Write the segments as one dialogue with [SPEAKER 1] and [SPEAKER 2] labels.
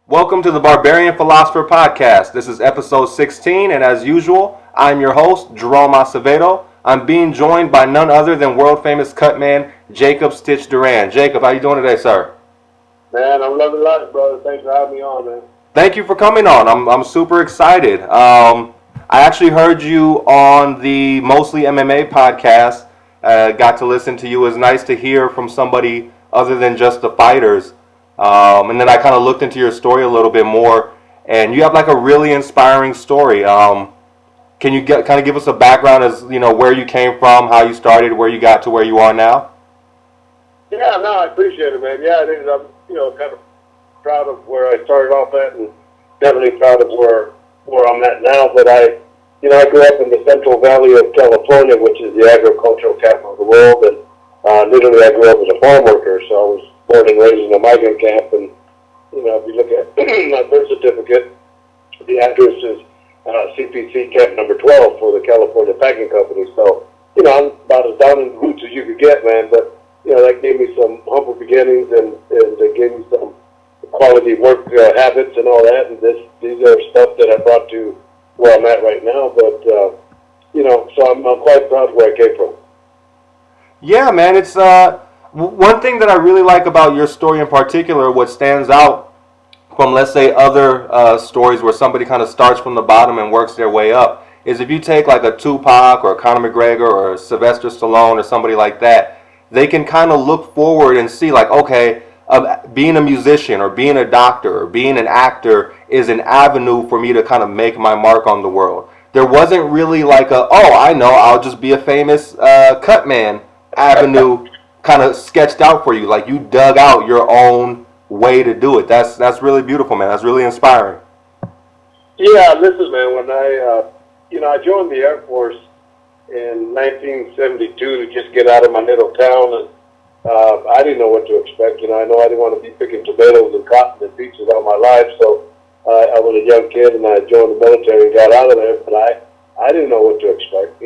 [SPEAKER 1] Welcome to the Barbarian Philosopher podcast. This is episode 16, and as usual, I'm your host, Jerome Acevedo. I'm being joined by none other than world-famous Cutman, Jacob Stitch Duran. Jacob, how you doing today, sir?
[SPEAKER 2] Man, I'm loving life, brother. Thanks for having me on, man.
[SPEAKER 1] Thank you for coming on. I'm super excited. I actually heard you on the Mostly MMA podcast. Got to listen to you. It was nice to hear from somebody other than just the fighters. And then I kind of looked into your story a little bit more, and you have like a really inspiring story. Can you kind of give us a background as where you came from, how you started, where you got to where you are now?
[SPEAKER 2] Yeah, no, I appreciate it, man. Yeah, it is. I'm kind of proud of where I started off at, and definitely proud of where I'm at now. But I grew up in the Central Valley of California, which is the agricultural capital of the world, and literally I grew up as a farm worker, so I was born and raised in a migrant camp. And if you look at my birth certificate, the address is CPC camp number 12 for the California Packing Company. So I'm about as down in the roots as you could get, man. But that gave me some humble beginnings, and it gave me some quality work habits and all that. And these are stuff that I brought to where I'm at right now. But so I'm quite proud of where I came from.
[SPEAKER 1] Yeah, man. It's one thing that I really like about your story in particular, what stands out from, let's say, other stories where somebody kind of starts from the bottom and works their way up, is if you take like a Tupac or a Conor McGregor or a Sylvester Stallone or somebody like that, they can kind of look forward and see like, okay, being a musician or being a doctor or being an actor is an avenue for me to kind of make my mark on the world. There wasn't really like I'll just be a famous Cutman avenue kind of sketched out for you. Like you dug out your own way to do it. That's really beautiful, man. That's really inspiring.
[SPEAKER 2] Yeah, listen, man. When I joined the Air Force in 1972 to just get out of my little town, and I didn't know what to expect. I know I didn't want to be picking tomatoes and cotton and peaches all my life. So I was a young kid, and I joined the military and got out of there. But I didn't know what to expect.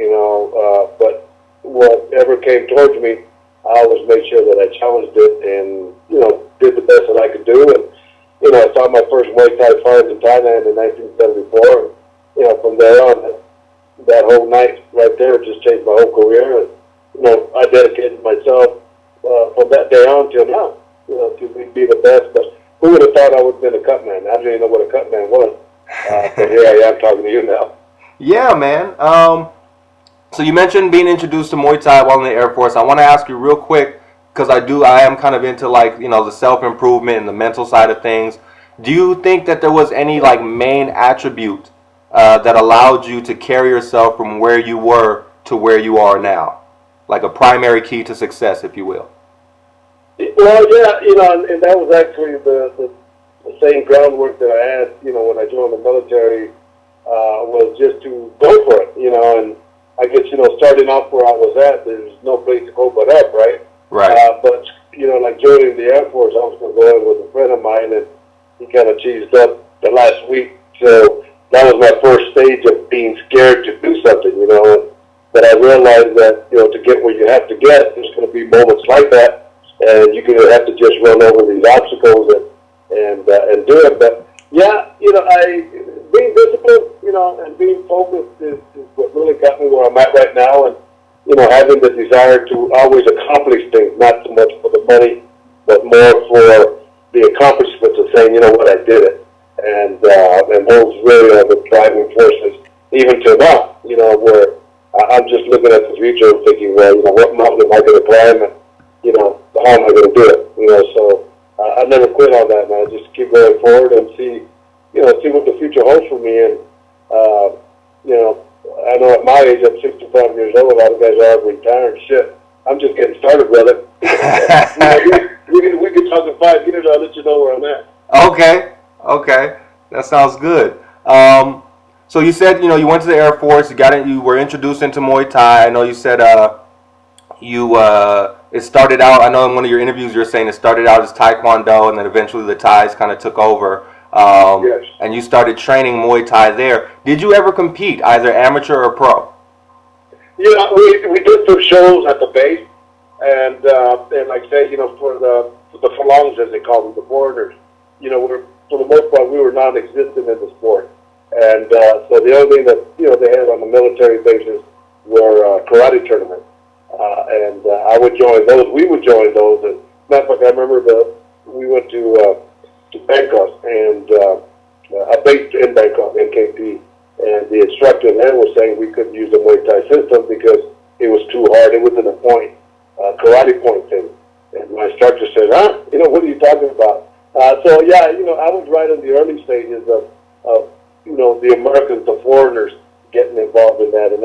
[SPEAKER 2] But whatever came towards me, I always made sure that I challenged it and, did the best that I could do. And, I saw my first Muay Thai fight in Thailand in 1974. And, from there on, that whole night right there just changed my whole career. And, I dedicated myself from that day on till now, to be the best. But who would have thought I would have been a Cutman? I didn't even know what a Cutman was. But here I am talking to you now.
[SPEAKER 1] Yeah, man. So you mentioned being introduced to Muay Thai while in the Air Force. I want to ask you real quick, because I am kind of into like, the self-improvement and the mental side of things. Do you think that there was any like main attribute that allowed you to carry yourself from where you were to where you are now? Like a primary key to success, if you will.
[SPEAKER 2] Well, yeah, and that was actually the same groundwork that I had, when I joined the military, was just to go for it, and I guess, starting off where I was at, there's no place to go but up, right?
[SPEAKER 1] Right.
[SPEAKER 2] But, like joining the Air Force, I was going to go in with a friend of mine, and he kind of cheesed up the last week. So that was my first stage of being scared to do something, But I realized that, to get where you have to get, there's going to be moments like that, and you're going to have to just run over these obstacles and do it. But, yeah, being disciplined, and being focused is what really got me where I'm at right now. And, having the desire to always accomplish things, not so much for the money, but more for the accomplishments of saying, what, I did it. And those really are the driving forces, even to now, where I'm just looking at the future and thinking, well, what mountain am I going to climb, and, how am I going to do it? So I never quit on that, man. Just keep going forward and see what the future holds for me. And, I know at my age, I'm 65 years old, a lot of guys are retiring. Shit, I'm just getting started, brother. we could talk in 5 years, I'll let you know where I'm at.
[SPEAKER 1] Okay. That sounds good. So you said, you went to the Air Force, you were introduced into Muay Thai. I know you said it started out, I know in one of your interviews you were saying it started out as Taekwondo, and then eventually the Thais kind of took over.
[SPEAKER 2] Yes.
[SPEAKER 1] And you started training Muay Thai there. Did you ever compete, either amateur or pro?
[SPEAKER 2] Yeah, we did some shows at the base, and like I say, for the Falongs, as they call them, the foreigners, we're for the most part, we were non-existent in the sport. And so the only thing that, they had on the military basis were karate tournaments. I would join those. We would join those. And matter of fact, I remember we went to Bangkok, and I based in Bangkok, in KP, and the instructor then was saying we couldn't use the Muay Thai system because it was too hard. It wasn't a point, karate point thing. And my instructor said, what are you talking about? So yeah, I was right in the early stages of the Americans, the foreigners getting involved in that. And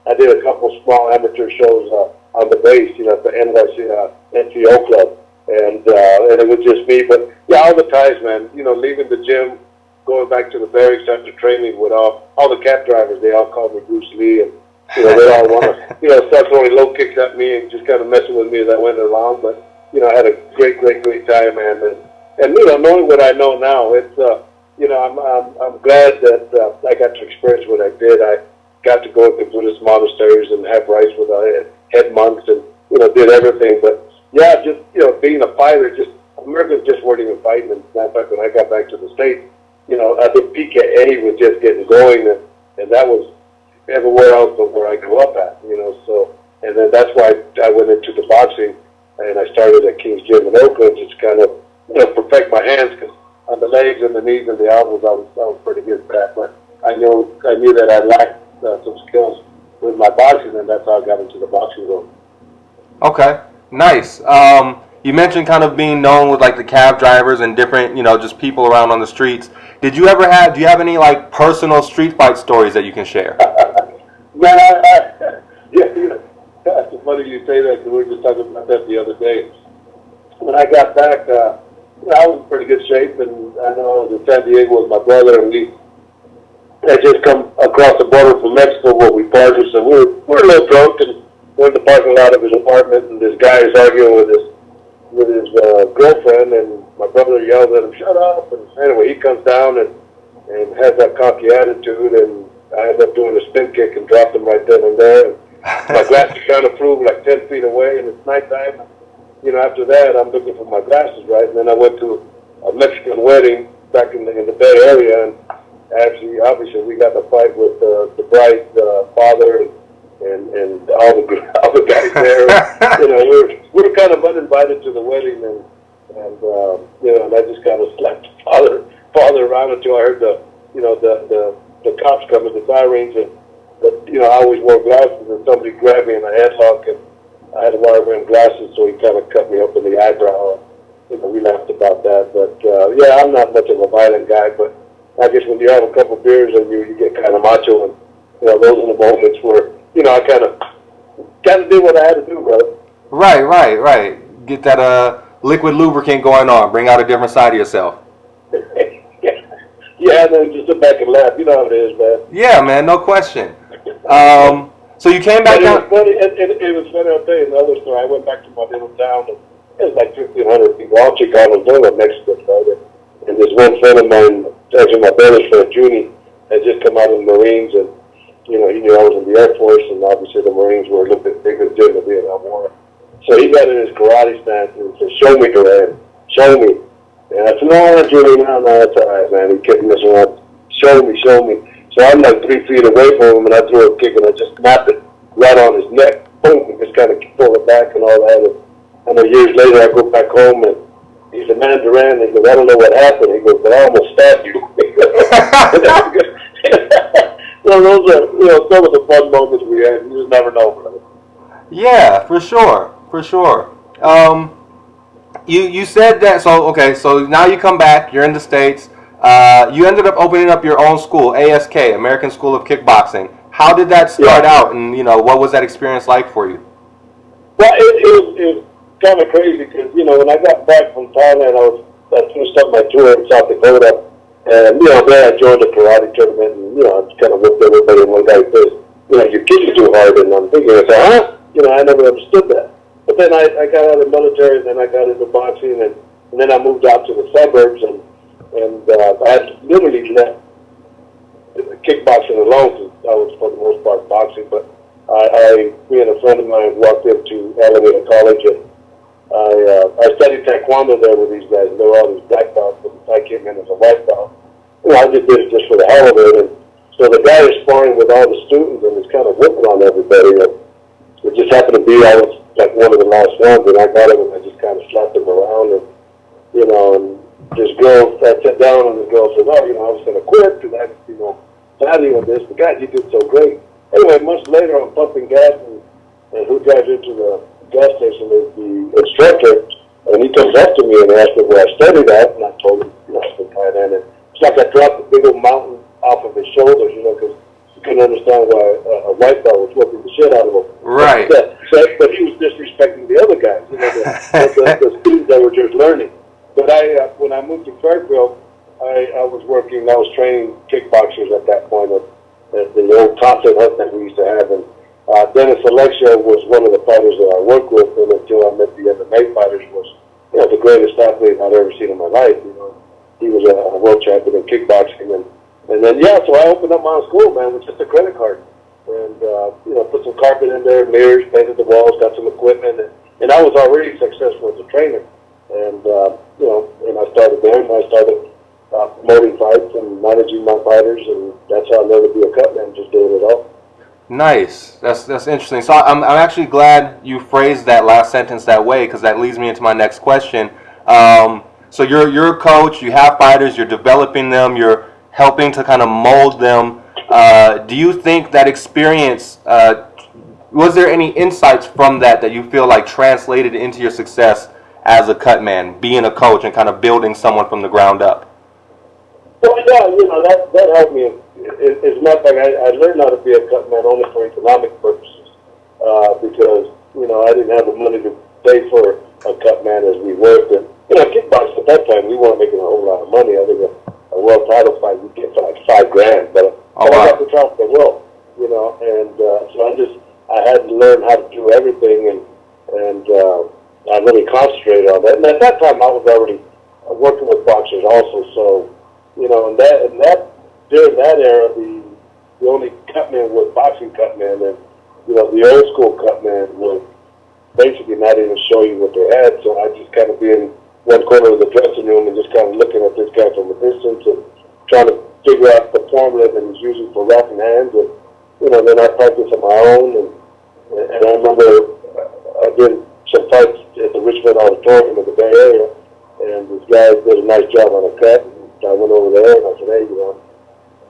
[SPEAKER 2] I did a couple small amateur shows on the base, at the NCO club. And it was just me. But yeah, all the Thais, man, leaving the gym, going back to the barracks after training with all the cab drivers, they all called me Bruce Lee. And, they all want to, start throwing low kicks at me and just kind of messing with me as I went along. But, I had a great time, man. And knowing what I know now, it's, I'm glad that I got to experience what I did. I got to go into Buddhist monasteries and have rights with head monks and, did everything. But, yeah, just, being a fighter, Americans just weren't even fighting. And matter of fact, when I got back to the States, I think PKA was just getting going, and that was everywhere else but where I grew up at, so, and then that's why I went into the boxing, and I started at King's Gym in Oakland, just kind of, perfect my hands, because on the legs and the knees and the elbows, I was pretty good at that, but I knew that I lacked some skills with my boxing, and that's how I got into the boxing world.
[SPEAKER 1] Okay, nice. You mentioned kind of being known with like the cab drivers and different, just people around on the streets. Do you have any like personal street fight stories that you can share?
[SPEAKER 2] Man, yeah, it's funny you say that, because we were just talking about that the other day. When I got back, I was in pretty good shape, and I know I was in San Diego with my brother, and we had just come across the border from Mexico where we parted, so we're a little drunk, and we're in the parking lot of his apartment, and this guy is arguing with his girlfriend, and my brother yells at him, "Shut up!" And anyway, he comes down and has that cocky attitude, and I end up doing a spin kick and dropped him right then and there. And my glasses kind of proved like 10 feet away, and it's nighttime. After that, I'm looking for my glasses, right? And then I went to a Mexican wedding back in the Bay Area, and actually, obviously, we got in a fight with the bride's father and all the guys there. We were kind of uninvited to the wedding, and I just kind of slapped father around until I heard the cops coming, the sirens, and I always wore glasses, and somebody grabbed me in a headlock, and I had wire rim glasses, so he kind of cut me up in the eyebrow. We laughed about that, but yeah, I'm not much of a violent guy, but I guess when you have a couple beers and you get kind of macho, and those are the moments where I kind of did what I had to do, brother.
[SPEAKER 1] Right. Get that liquid lubricant going on. Bring out a different side of yourself.
[SPEAKER 2] Yeah, and then just sit back and laugh. You know how it is, man.
[SPEAKER 1] Yeah, man, no question. So you came back down.
[SPEAKER 2] It was funny. I'll tell you another story. I went back to my little town, and it was like 1,500 people, all Chicanos, doing a Mexican fighter. And this one friend of mine, actually my brother's friend, Junie, had just come out of the Marines, and he knew I was in the Air Force, and obviously the Marines were a little bit bigger during the Vietnam War. So he got in his karate stance and said, "Show me, Duran. Show me." And I said, "No, Junie, no, that's all right, man." He kept messing around. Show me. So I'm like 3 feet away from him, and I threw a kick, and I just snapped it right on his neck. Boom, and just kind of pulled it back and all that. And years later, I go back home, and he said, "Man, Duran," he goes, "I don't know what happened." He goes, "But I almost stabbed you." So those are, some of the fun moments we had. You just never know, brother.
[SPEAKER 1] Yeah, for sure. You said that, so now you come back, you're in the States. You ended up opening up your own school, ASK, American School of Kickboxing. How did that start out, and what was that experience like for you?
[SPEAKER 2] Well, it was kind of crazy because, when I got back from Thailand, I finished up my tour in South Dakota, and, there I joined a karate tournament, and, I just kind of looked at everybody, and one guy says, "You're kicking too hard," and I'm thinking, I said, "Huh?" I never understood that. But then I got out of the military, and then I got into boxing, and then I moved out to the suburbs, and I had literally left kickboxing alone, because I was for the most part boxing. But me and a friend of mine walked into Alameda College, and I studied taekwondo there with these guys. They were all these black belts, but I came in as a white belt. I just did it just for the hell of it. And so the guy is sparring with all the students and he's kind of whipping on everybody. And it just happened to be I was like one of the last ones, and I got him and I just kind of slapped him around, and and this girl, I sat down and the girl said, "Oh, I was going to quit because I, value of this. But God, you did so great." Anyway, months later, I'm pumping gas, and who drives into the gas station is the instructor, and he comes up to me and asked me where I studied at, and I told him, I was in Thailand, and it's like I dropped a big old mountain off of his shoulders, because you couldn't understand why a white belt was whooping the shit out of him.
[SPEAKER 1] Right.
[SPEAKER 2] But he was disrespecting the other guys, the students that were just learning. But when I moved to Fairfield, I was training kickboxers at that point at the old Thompson hut that we used to have, and Dennis Alexia was one of the fighters that I worked with, and until I met the MMA fighters, was the greatest athlete I'd ever seen in my life. He was a world champion in kickboxing, and then so I opened up my own school, man, with just a credit card, and put some carpet in there, mirrors, painted the walls, got some equipment, and I was already successful as a trainer, and and I started there, and I started promoting fights and managing my fighters, and that's how I learned to be a Cutman, just doing it all.
[SPEAKER 1] Nice. That's interesting. So I'm actually glad you phrased that last sentence that way, because that leads me into my next question. So you're a coach. You have fighters. You're developing them. You're helping to kind of mold them. Do you think that experience? Was there any insights from that you feel like translated into your success as a Cutman, being a coach and kind of building someone from the ground up?
[SPEAKER 2] Well, yeah, that helped me. As a matter of fact, I learned how to be a Cutman only for economic purposes, because I didn't have the money to pay for a Cutman as we worked. And kickboxing at that time, we weren't making a whole lot of money. Other than a world title fight, we'd get for like $5,000. But I got to travel the world, and so I had to learn how to do everything, and I really concentrated on that. And at that time, I was already working with boxers also, so. And that during that era, the only Cutman was boxing Cutman, and the old school Cutman would basically not even show you what they had. So I just kind of be in one corner of the dressing room and just kind of looking at this guy from a distance and trying to figure out the formula that he's using for wrapping hands, and then I practiced on my own, and I remember I did some fights at the Richmond Auditorium in the Bay Area, and this guy did a nice job on a cut. I went over there and I said, "Hey,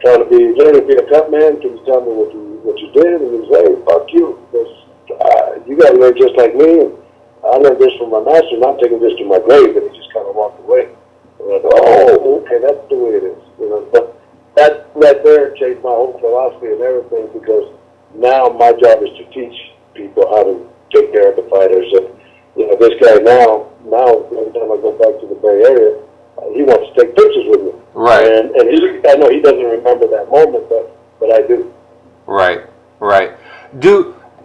[SPEAKER 2] trying to learning to be a Cutman. Can you tell me what you did?" And he said, "Hey, fuck you. You got to learn just like me. And I learned this from my master, and I'm taking this to my grave." And he just kind of walked away. And I thought, "Oh, okay, that's the way it is." But that right there changed my whole philosophy and everything, because now my job is to teach people how to take care of the fighters. And this guy now every time I go back to the Bay Area, he wants to take pictures with me.
[SPEAKER 1] Right.
[SPEAKER 2] And I know he doesn't remember that moment, but I do.
[SPEAKER 1] Right.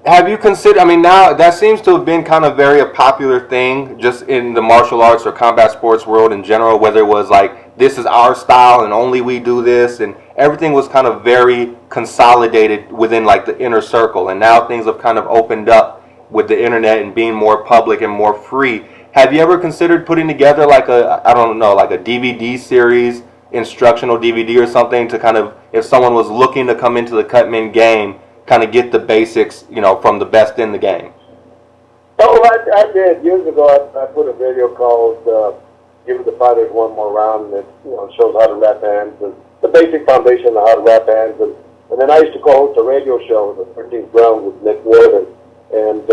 [SPEAKER 1] Have you considered, now that seems to have been kind of a popular thing just in the martial arts or combat sports world in general, whether it was like, this is our style and only we do this, and everything was kind of very consolidated within like the inner circle, and now things have kind of opened up with the internet and being more public and more free. Have you ever considered putting together like a DVD series, instructional DVD or something, to kind of, if someone was looking to come into the Cutman game, kind of get the basics, from the best in the game?
[SPEAKER 2] Oh, I did. Years ago, I put a video called Give the Fighters One More Round, that shows how to wrap hands, and the basic foundation of how to wrap hands. And then I used to co-host a radio show, the 13th Round, with Nick Ward, and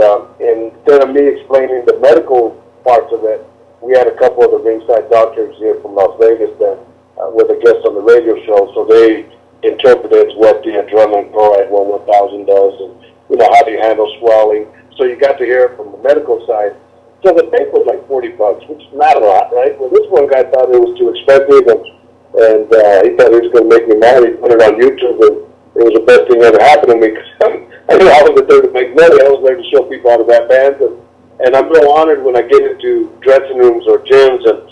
[SPEAKER 2] instead of me explaining the medical parts of it, we had a couple of the ringside doctors here from Las Vegas that were the guests on the radio show, so they interpreted what the adrenaline chloride 1000 does, and how do you handle swelling. So you got to hear it from the medical side. So the tape was like $40, which is not a lot, right? Well, this one guy thought it was too expensive, and he thought he was going to make me mad. He put it on YouTube, and it was the best thing ever happened to me, because I knew I wasn't there to make money. I was there to show people how to wrap hands, and I'm real honored when I get into dressing rooms or gyms, and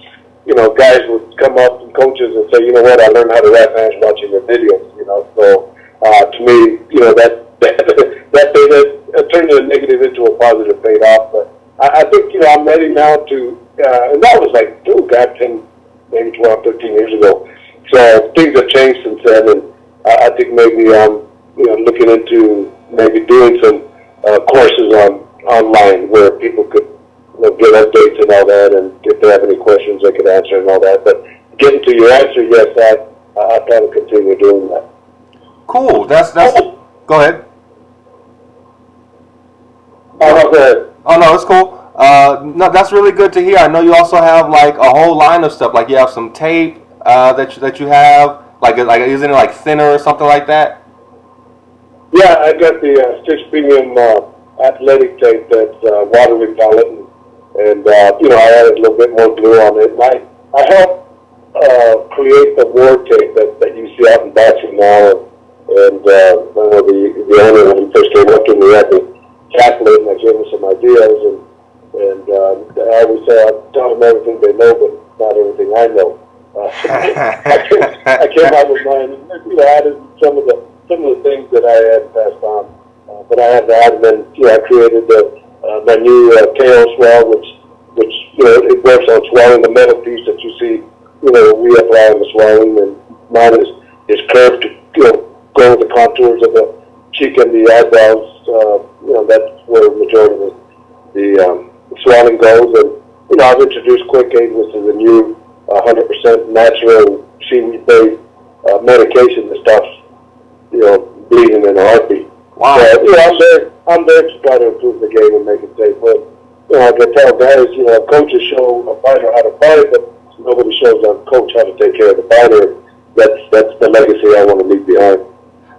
[SPEAKER 2] guys would come up, and coaches, and say, "You know what? I learned how to wrap hands watching your videos." So to me, that turned a negative into a positive, paid off. But I think, I'm ready now to, and that was like, God, 10, maybe 12, 13 years ago. So things have changed since then, and I think maybe I'm, looking into maybe doing some courses online where people could get updates and all that, and if they have any questions, they could answer and all that. But getting to your answer, yes, I plan to continue doing that.
[SPEAKER 1] Cool. That's. Go ahead.
[SPEAKER 2] Go ahead.
[SPEAKER 1] Oh no, it's cool. No, that's really good to hear. I know you also have like a whole line of stuff. Like you have some tape that you have. Like isn't it like thinner or something like that?
[SPEAKER 2] Yeah, I got the 6 premium athletic tape that's water repellent, and I added a little bit more glue on it. And I helped create the war tape that you see out in boxing now. And the owner, when he first came up to me, had me calculate, and I gave him some ideas. And I always say I tell them everything they know, but not everything I know. I came out with mine, and added some of the things that I had passed on, but I had to add. And then I created my new KO swell, which it works on swelling, the metal piece that you see. We apply on the swelling, and mine is curved to go with the contours of the cheek and the eyebrows. That's where the majority of the swelling goes. And I've introduced Quick Aid, which is a new 100% natural seaweed-based medication that stops bleeding in a heartbeat.
[SPEAKER 1] Wow.
[SPEAKER 2] So, I'm there to try to improve the game and make it safe. But I can tell guys, coaches show a fighter how to fight, but nobody shows a coach how to take care of the fighter. That's the legacy I want to leave behind.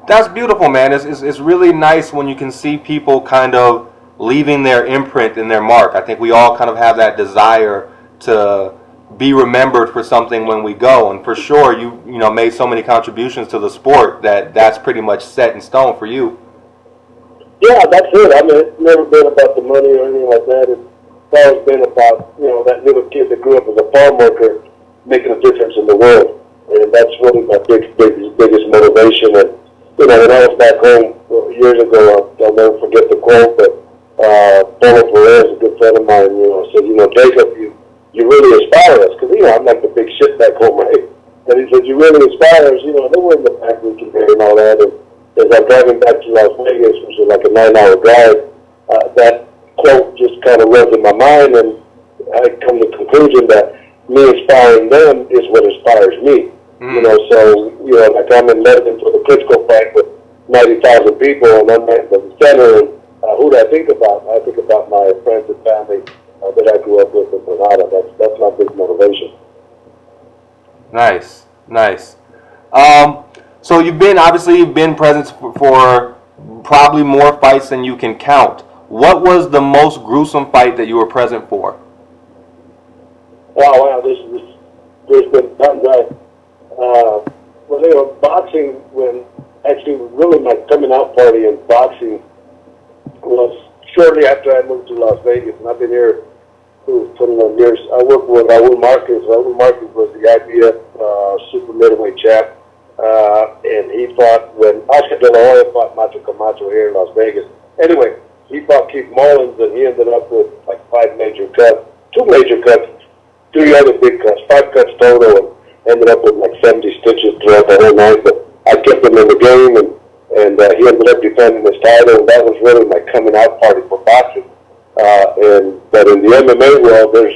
[SPEAKER 1] That's beautiful, man. It's really nice when you can see people kind of leaving their imprint and their mark. I think we all kind of have that desire to be remembered for something when we go, and for sure you made so many contributions to the sport that's pretty much set in stone for you.
[SPEAKER 2] Yeah, that's it. I mean, it's never been about the money or anything like that. It's always been about that little kid that grew up as a farm worker making a difference in the world, and that's really my biggest motivation. And when I was back home years ago, I'll never forget the quote, but Polo Perez, a good friend of mine, said, Jacob, you really inspire us, because I'm like the big shit back home, right? And he said, you really inspire us. They were in the back weekend and all that. And as I'm driving back to Las Vegas, which is like a 9-hour drive, that quote just kind of runs in my mind, and I come to the conclusion that me inspiring them is what inspires me. So like I'm in London for the Klitschko fight with 90,000 people, and I'm at the center, and who do I think about? I think about my friends and family that I grew up with in Granada. That's my big motivation.
[SPEAKER 1] Nice. So you've been present for probably more fights than you can count. What was the most gruesome fight that you were present for?
[SPEAKER 2] Wow, there's been tons. Boxing, when actually really my coming out party in boxing was shortly after I moved to Las Vegas, and I've been here 21 years. I worked with Raul Marquez. Raul Marquez was the IBF super middleweight champ, and he fought when Oscar De La Hoya fought Macho Camacho here in Las Vegas. Anyway, he fought Keith Mullins, and he ended up with like 5 major cuts, 2 major cuts, 3 other big cuts, 5 cuts total, and ended up with like 70 stitches throughout the whole night. But I kept him in the game, and he ended up defending his title, and that was really my coming out party for boxing. But in the MMA world, there's,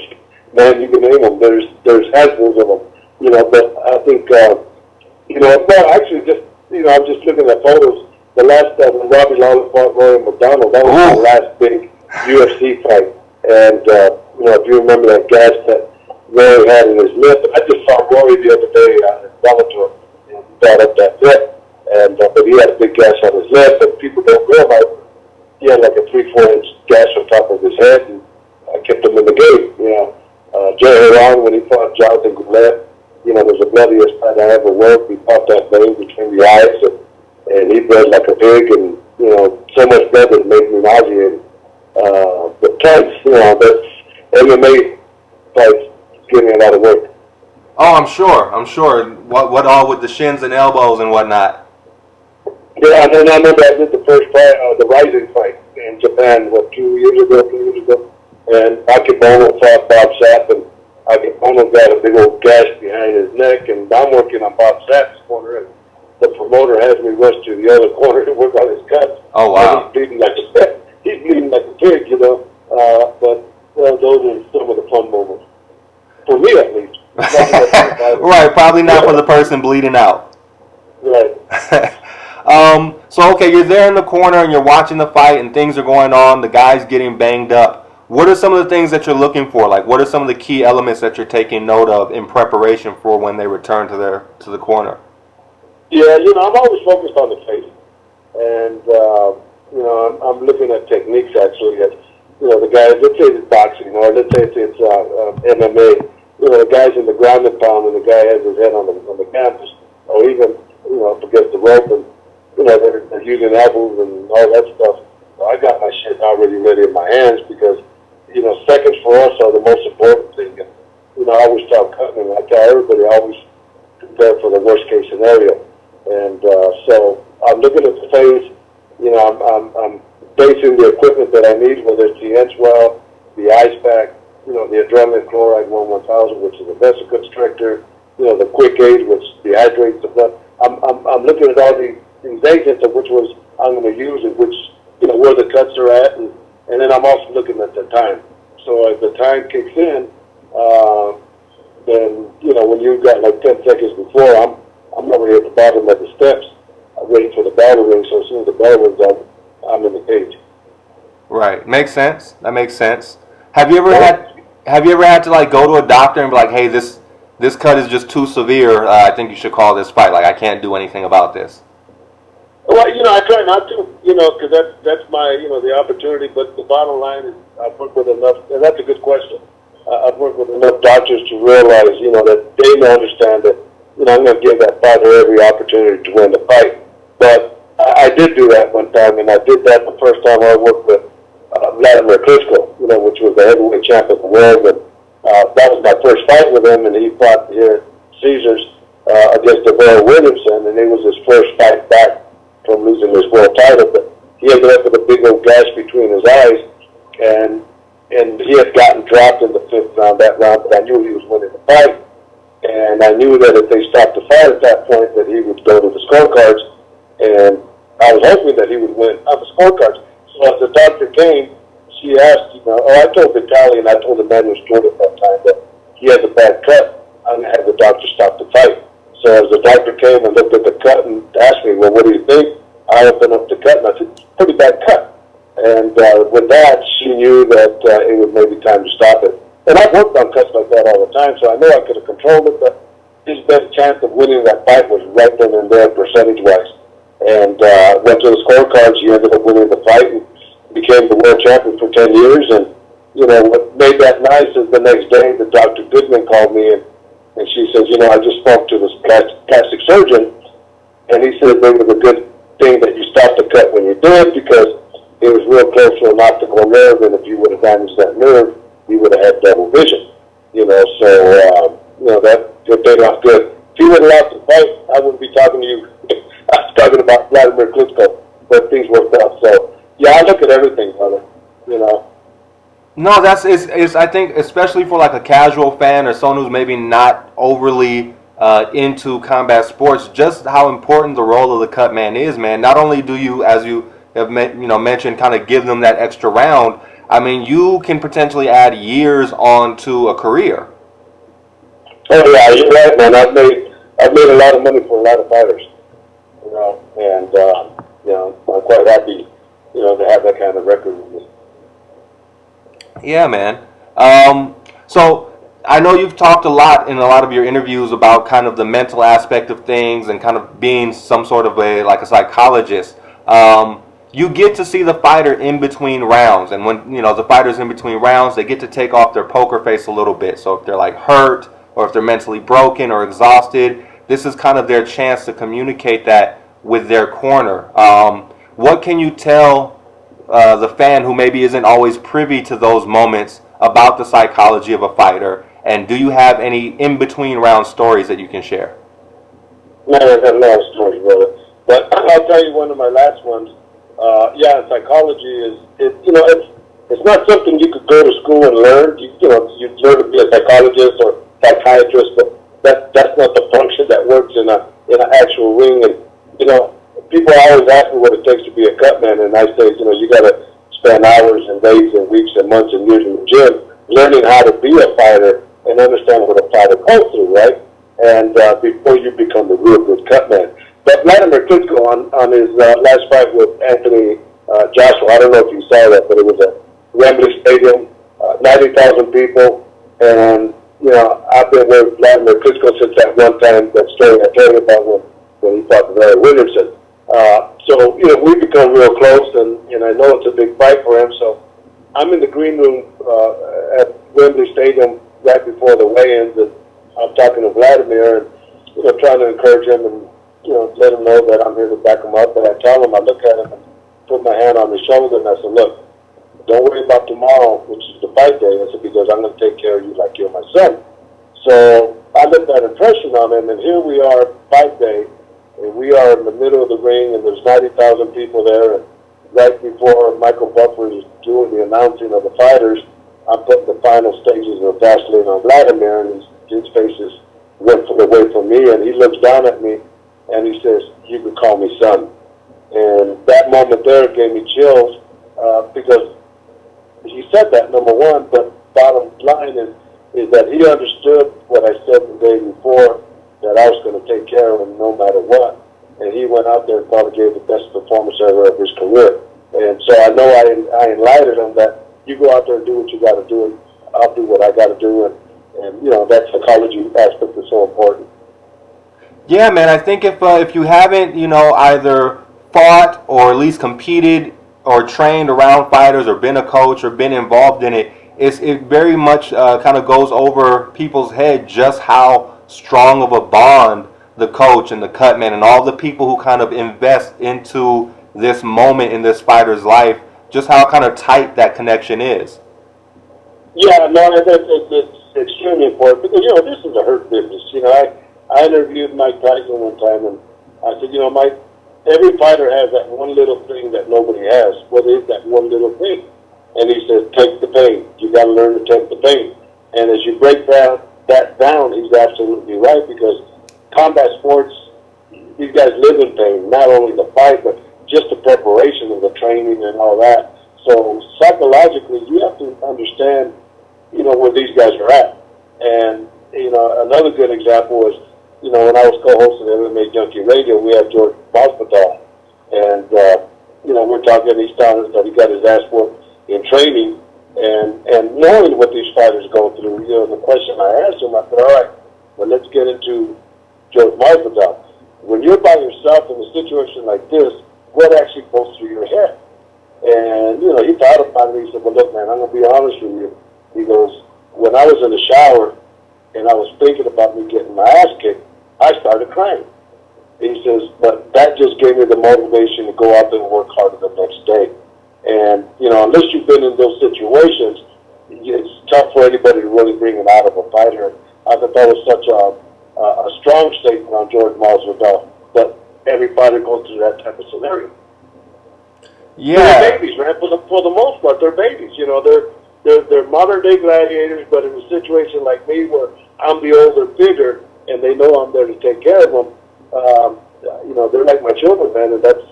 [SPEAKER 2] man, you can name them. There's handfuls of them, But I think, actually, I'm just looking at photos. The last when Robbie Lawler fought Roy McDonald, that was my last big UFC fight. And if you remember that gash that Roy had in his lip, I just saw Roy the other day in Bellator, and he brought up that lip, but he had a big gash on his lip, but people don't realize he had like a 3-4 inch gash on top of his head, and I kept him in the game. Jerry Ron, when he fought Jonathan Goulet, was the bloodiest fight I ever worked. He popped that vein between the eyes, and he bled like a pig, and so much blood that it made me nauseated. But tons, that's MMA fights give me a lot of work.
[SPEAKER 1] Oh, I'm sure. What all with the shins and elbows and whatnot.
[SPEAKER 2] Yeah, and then I remember I did the first fight, the Rising fight in Japan, 3 years ago? And Akebono fought Bob Sapp, and Akebono got a big old gash behind his neck, and I'm working on Bob Sapp's corner, and the promoter has me rush to the other corner to work on his cuts.
[SPEAKER 1] Oh, wow.
[SPEAKER 2] And he's bleeding like a pig, you know. But well, those are some of the fun moments. For me, at least.
[SPEAKER 1] Right, probably not for the person bleeding out.
[SPEAKER 2] Right.
[SPEAKER 1] So, okay, you're there in the corner and you're watching the fight and things are going on. The guy's getting banged up. What are some of the things that you're looking for? Like, what are some of the key elements that you're taking note of in preparation for when they return to the corner?
[SPEAKER 2] Yeah, you know, I'm always focused on the face. And, you know, I'm looking at techniques, actually. At, you know, the guys, let's say it's boxing, or let's say it's MMA. You know, the guy's in the ground and pound, and the guy has his head on the canvas, or even, you know, up against the rope, and, you know, they're using elbows and all that stuff. So I got my shit already ready in my hands because, you know, seconds for us are the most important thing. And, you know, I always tell Cutman, I tell everybody, always prepare for the worst case scenario. And so I'm looking at the phase. You know, I'm basing the equipment that I need, whether it's the Inchwell, the ice pack, you know, the adrenaline chloride 1000, which is a vasoconstrictor, you know, the quick aid, which dehydrates the blood. I'm looking at all these agents of which ones I'm going to use and which, you know, where the cuts are at, and then I'm also looking at the time. So as the time kicks in, then, you know, when you've got like 10 seconds before, I'm already at the bottom of the steps. I'm waiting for the bell to ring, so as soon as the bell rings up, I'm in the cage.
[SPEAKER 1] Right, makes sense. That makes sense. Have you ever had to like go to a doctor and be like, hey, this cut is just too severe. I think you should call this fight. Like, I can't do anything about this.
[SPEAKER 2] Well, you know, I try not to, you know, because that's my, you know, the opportunity. But the bottom line is, I've worked with enough, and that's a good question. I've worked with enough doctors to realize, you know, that they understand that, you know, I'm going to give that fighter every opportunity to win the fight. But I did do that one time, and I did that the first time I worked with Vladimir Klitschko, you know, which was the heavyweight champion of the world. And that was my first fight with him, and he fought here at Caesars against Devere Williamson, and it was his first fight back from losing his world title. But he ended up with a big old gash between his eyes, and he had gotten dropped in the fifth round that round, but I knew he was winning the fight. And I knew that if they stopped the fight at that point, that he would go to the scorecards, and I was hoping that he would win on the scorecards. So as the doctor came, she asked, you know, I told Vitaly and I told the man who was doing it that time that he has a bad cut. I'm going to have the doctor stop the fight. So as the doctor came and looked at the cut and asked me, well, what do you think? I opened up the cut and I said, it's a pretty bad cut. And with that, she knew that it was maybe time to stop it. And I've worked on cuts like that all the time, so I know I could have controlled it, but his best chance of winning that fight was right then and there, percentage-wise. And went to the scorecards. He ended up winning the fight and became the world champion for 10 years. And, you know, what made that nice is the next day, the Dr. Goodman called me, and she says, you know, I just spoke to this plastic surgeon, and he said it was a good thing that you stopped the cut when you did, because it was real close to an optical nerve, and if you would have damaged that nerve, you would have had double vision. You know, so, you know, that paid off good. If you would have lost the fight, I wouldn't be talking to you. I was talking about Vladimir Klitschko, but things worked out. So, yeah, I look at everything, brother, you know.
[SPEAKER 1] No, it's I think, especially for like a casual fan or someone who's maybe not overly into combat sports, just how important the role of the cut man is, man. Not only do you, as you have mentioned, kind of give them that extra round, I mean, you can potentially add years onto a career.
[SPEAKER 2] Oh yeah, you're right, man. I've made a lot of money for a lot of fighters, you know, and you know, I'm quite happy, you know, to have that kind of record with me.
[SPEAKER 1] Yeah, man. So I know you've talked a lot in a lot of your interviews about kind of the mental aspect of things and kind of being some sort of a psychologist. You get to see the fighter in between rounds, and when the fighter's in between rounds, they get to take off their poker face a little bit. So if they're like hurt, or if they're mentally broken or exhausted, this is kind of their chance to communicate that with their corner. What can you tell the fan who maybe isn't always privy to those moments about the psychology of a fighter, and do you have any in between round stories that you can share?
[SPEAKER 2] No, I've got a lot of stories, brother. But I'll tell you one of my last ones. Yeah, psychology is, it's not something you could go to school and learn. You learn to be a psychologist or psychiatrist, but that's not the function that works in an actual ring. And people always ask me what it takes to be a cutman, and I say, you got to spend hours and days and weeks and months and years in the gym learning how to be a fighter and understand what a fighter goes through, right? And before you become a real good cutman. But Vladimir Klitschko on his last fight with Anthony Joshua, I don't know if you saw that, but it was at Wembley Stadium, 90,000 people, and I've been with Vladimir Klitschko since that one time, that story I told you about when he fought Larry Williamson. So we become real close, and I know it's a big fight for him. So I'm in the green room at Wembley Stadium right before the weigh-ins, and I'm talking to Vladimir and trying to encourage him and let him know that I'm here to back him up. And I tell him, I look at him and put my hand on his shoulder, and I said, look, don't worry about tomorrow, which is the fight day. I said, because I'm going to take care of you like you're my son. So I left that impression on him, and here we are, fight day, and we are in the middle of the ring, and there's 90,000 people there. And right before Michael Buffer is doing the announcing of the fighters, I'm putting the final stages of Vaseline on Vladimir, and his face is away from me, and he looks down at me, and he says, you can call me son. And that moment there gave me chills, because he said that, number one, but bottom line is that he understood what I said the day before, that I was going to take care of him no matter what. And he went out there and probably gave the best performance ever of his career. And so I know I enlightened him that you go out there and do what you got to do, and I'll do what I got to do. And that psychology aspect is so important.
[SPEAKER 1] Yeah, man, I think if you haven't, either fought or at least competed or trained around fighters or been a coach or been involved in it, it very much kind of goes over people's head just how strong of a bond the coach and the cutman and all the people who kind of invest into this moment in this fighter's life, just how kind of tight that connection is.
[SPEAKER 2] Yeah, no, it's extremely important because, this is a hurt business. I interviewed Mike Tyson one time, and I said, Mike, every fighter has that one little thing that nobody has. What is that one little thing? And he says, take the pain. You got to learn to take the pain. And as you break that down, he's absolutely right, because combat sports, these guys live in pain, not only the fight, but just the preparation of the training and all that. So psychologically, you have to understand, where these guys are at. And, another good example was, when I was co-hosting MMA Junkie Radio, we had George Masvidal. And, we're talking, he's telling us that he got his ass whooped in training, and knowing what these fighters go through. The question I asked him, I said, all right, well, let's get into George Masvidal. When you're by yourself in a situation like this, what actually goes through your head? And, he thought about it. He said, well, look, man, I'm going to be honest with you. He goes, when I was in the shower and I was thinking about me getting my ass kicked, I started crying. He says, but that just gave me the motivation to go out there and work harder the next day. And, unless you've been in those situations, it's tough for anybody to really bring it out of a fighter. I thought that was such a strong statement on George Masvidal, but every fighter goes through that type of scenario.
[SPEAKER 1] Yeah.
[SPEAKER 2] They're babies, man. For the most part, they're babies. They're modern day gladiators, but in a situation like me where I'm the older figure and they know I'm there to take care of them, they're like my children, man, and that's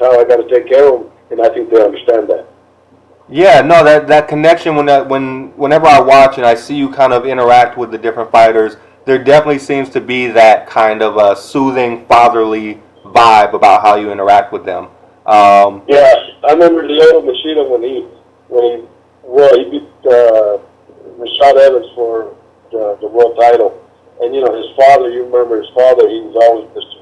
[SPEAKER 2] how I got to take care of them, and I think they understand that.
[SPEAKER 1] Yeah, no, that connection whenever I watch and I see you kind of interact with the different fighters, there definitely seems to be that kind of a soothing, fatherly vibe about how you interact with them.
[SPEAKER 2] Yeah, I remember Lyoto Machida when he beat Rashad Evans for the world title, and his father. You remember his father? He was always Mr.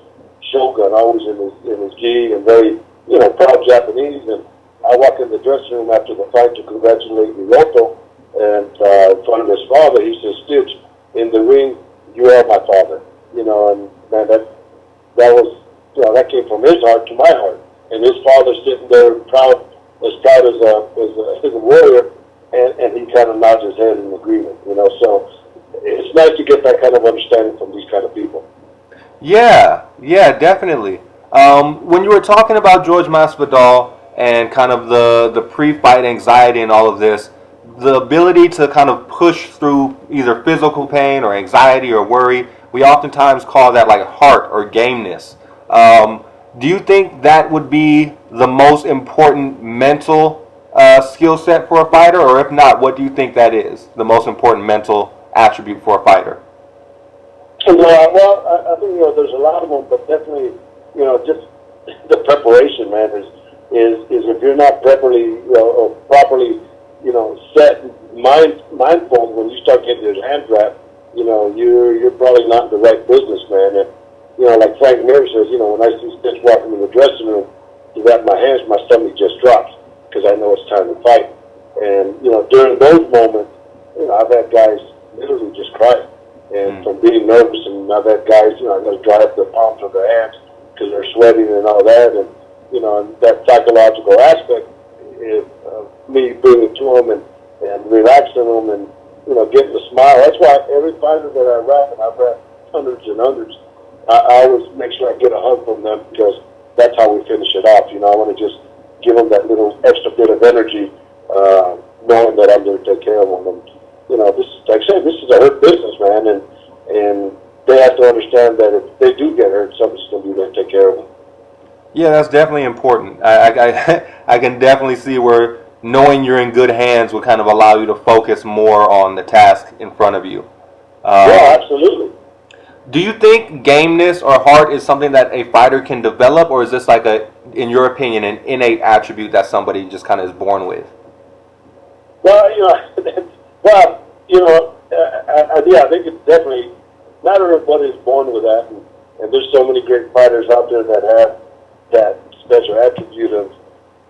[SPEAKER 2] Shogun, always in his gi and very proud Japanese. And I walk in the dressing room after the fight to congratulate Lyoto, and in front of his father, he says, "Stitch, in the ring, you are my father." And man, that came from his heart to my heart. And his father sitting there as proud as a warrior, and he kind of nods his head in agreement, So it's nice to get that kind of understanding from these kind of people.
[SPEAKER 1] Yeah, definitely. When you were talking about George Masvidal, and kind of the pre-fight anxiety and all of this, the ability to kind of push through either physical pain or anxiety or worry, we oftentimes call that like heart or gameness. Do you think that would be the most important mental skill set for a fighter, or if not, what do you think that is the most important mental attribute for a fighter?
[SPEAKER 2] Well, I think there's a lot of them, but definitely just the preparation, man, is if you're not properly or properly set mindful when you start getting your hand wrapped, you're probably not in the right business, man. And like Frank Mir says, when I see Stitch walking in the dressing room to wrap my hands, my stomach just drops because I know it's time to fight. And during those moments, I've had guys literally just cry. And from being nervous, and I've had guys, I got to dry up the palms of their hands because they're sweating and all that, and and that psychological aspect is me bringing it to them and relaxing them and getting a smile. That's why every fighter that I rap, and I've rapped hundreds and hundreds, I always make sure I get a hug from them because that's how we finish it off. I want to just give them that little extra bit of energy, knowing that I'm there to take care of them. This, like I said, this is a hurt business, man, and they have to understand that if they do get hurt, somebody's going to be there to take care of them.
[SPEAKER 1] Yeah, that's definitely important. I can definitely see where knowing you're in good hands will kind of allow you to focus more on the task in front of you.
[SPEAKER 2] Yeah, absolutely.
[SPEAKER 1] Do you think gameness or heart is something that a fighter can develop, or is this like in your opinion, an innate attribute that somebody just kind of is born with?
[SPEAKER 2] Well, I think it's definitely a matter of what is born with that, and there's so many great fighters out there that have that special attribute of,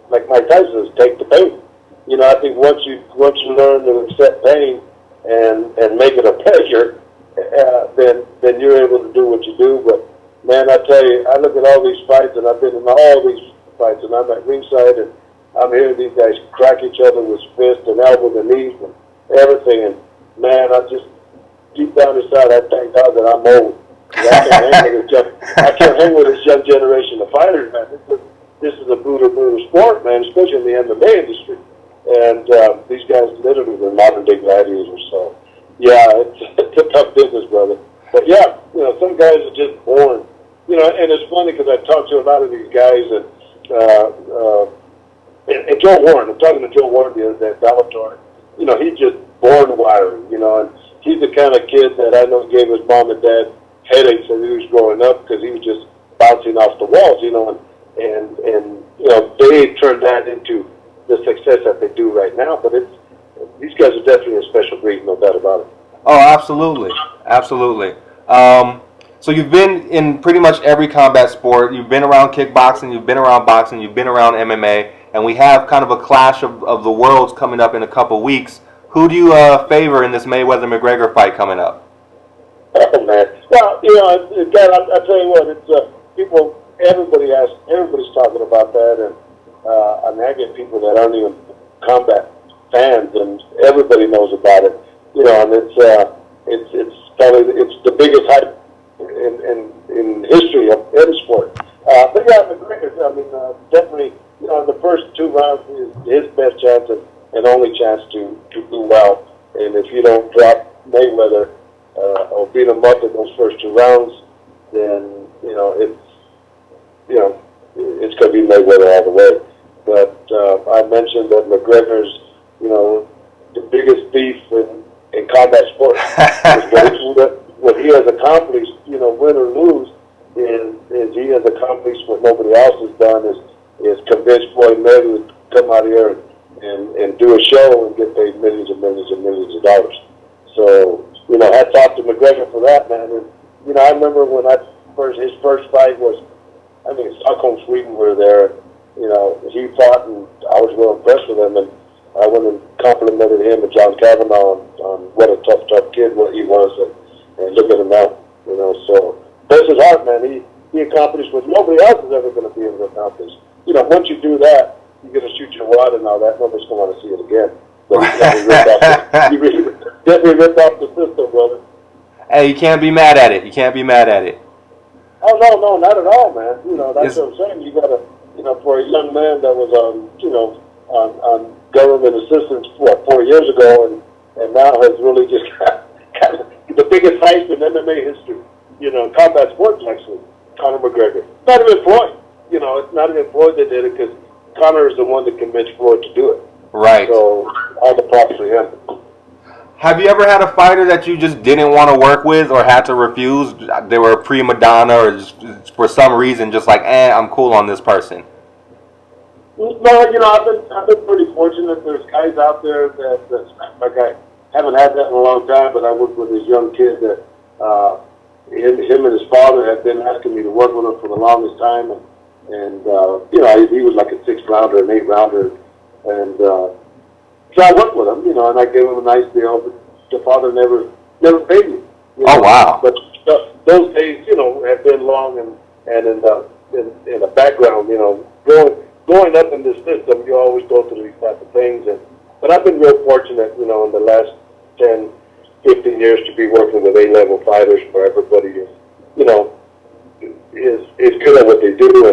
[SPEAKER 2] like Mike Tyson says, take the pain. I think once you learn to accept pain and make it a pleasure, then you're able to do what you do. But man, I tell you, I look at all these fights, and I've been in all these fights, and I'm at ringside, and I'm hearing these guys crack each other with fists and elbows and knees and everything, and man, I just deep down inside, I thank God that I'm old. I can't hang with this young generation of fighters, man. This is a brutal sport, man, especially in the MMA industry. And these guys literally are modern-day gladiators. So, yeah, it's a tough business, brother. But yeah, some guys are just born. And it's funny because I talk to a lot of these guys, and Joe Warren. I'm talking to Joe Warren the other day at Bellator. He's just born wiring. And he's the kind of kid that I know gave his mom and dad headaches as he was growing up because he was just bouncing off the walls, and they turned that into the success that they do right now. But these guys are definitely a special breed, no doubt about it.
[SPEAKER 1] Oh, absolutely, absolutely. So you've been in pretty much every combat sport. You've been around kickboxing, you've been around boxing, you've been around MMA, and we have kind of a clash of the worlds coming up in a couple weeks. Who do you favor in this Mayweather-McGregor fight coming up?
[SPEAKER 2] Oh, man. Well, again, I tell you what, it's everybody's talking about that, and I get people that aren't even combat fans, and everybody knows about it. And it's probably the biggest hype in history of any sport. But yeah, McGregor, definitely, the first 2 rounds is his best chance and only chance to do well. And if you don't drop Mayweather or beat him up in those first 2 rounds, then it's going to be Mayweather all the way. But I mentioned that McGregor's the biggest thief in combat sports. What he has accomplished, win or lose, is he has accomplished what nobody else has done. Is convince Floyd Mayweather to come out here and do a show and get paid millions and millions and millions of dollars. So, hats off to McGregor for that, man. And, I remember when his first fight was, Stockholm, Sweden, we were there. He fought, and I was real impressed with him. And I went and complimented him and John Kavanaugh on what a tough kid what he was. And look at him now, So, bless his heart, man. He accomplished what nobody else is ever going to be able to accomplish. Once you do that, you're going to shoot your wad and all that. Nobody's going to want to see it again. But you definitely ripped off the system, brother.
[SPEAKER 1] Hey, you can't be mad at it. You can't be mad at it.
[SPEAKER 2] Oh, no, not at all, man. That's what I'm saying. You for a young man that was on government assistance, 4 years ago, and now has really just got the biggest hype in MMA history, combat sports actually, Conor McGregor. Not even Floyd, it's not even Floyd that did it because Conor is the one that convinced Floyd to do it.
[SPEAKER 1] Right.
[SPEAKER 2] So all the props for him.
[SPEAKER 1] Have you ever had a fighter that you just didn't want to work with or had to refuse? They were a prima donna or just, for some reason just like, I'm cool on this person.
[SPEAKER 2] No, I've been pretty fortunate. There's guys out there that like I haven't had that in a long time, but I worked with this young kid that him and his father had been asking me to work with him for the longest time, and he was like a 6-rounder, an 8-rounder, and so I worked with him, and I gave him a nice deal, but the father never paid me.
[SPEAKER 1] Oh wow!
[SPEAKER 2] But those days, have been long, and in the background, going up in this system, you always go through these type of things, but I've been real fortunate, in the last 10, 15 years to be working with A-level fighters where everybody is, is good at what they do,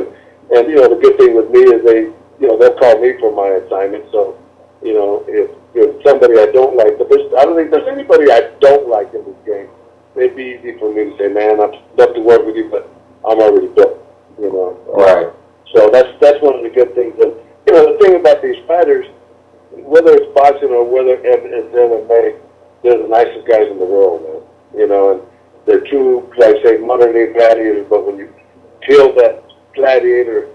[SPEAKER 2] and the good thing with me is they'll call me for my assignment, so, if somebody I don't like, but I don't think there's anybody I don't like in this game. It'd be easy for me to say, man, I'd love to work with you, but I'm already built,
[SPEAKER 1] Right.
[SPEAKER 2] So that's one of the good things. And, the thing about these fighters, whether it's boxing or whether it's MMA, they're the nicest guys in the world, man. And they're true, like I say, modern-day gladiators, but when you peel that gladiator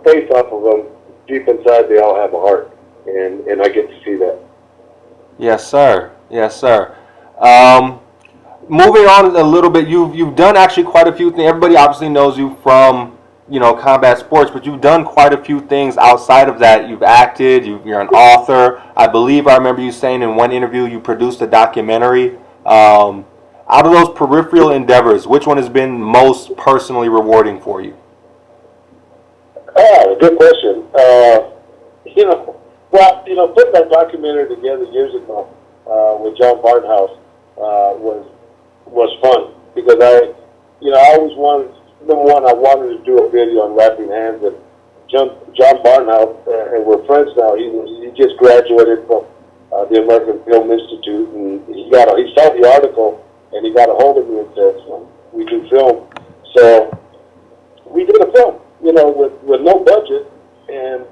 [SPEAKER 2] face off of them, deep inside they all have a heart. And I get to see that.
[SPEAKER 1] Yes, sir. Yes, sir. Moving on a little bit, you've done actually quite a few things. Everybody obviously knows you from combat sports, but you've done quite a few things outside of that. You've acted. You're an author. I believe I remember you saying in one interview you produced a documentary. Out of those peripheral endeavors, which one has been most personally rewarding for you?
[SPEAKER 2] Good question. Putting that documentary together years ago with John Barnhouse was fun because I always wanted. Number one, I wanted to do a video on Wrapping Hands, and John Barnhouse, and we're friends now. He just graduated from the American Film Institute, and he saw the article, and he got a hold of me and said, "We do film." So we did a film, with no budget, and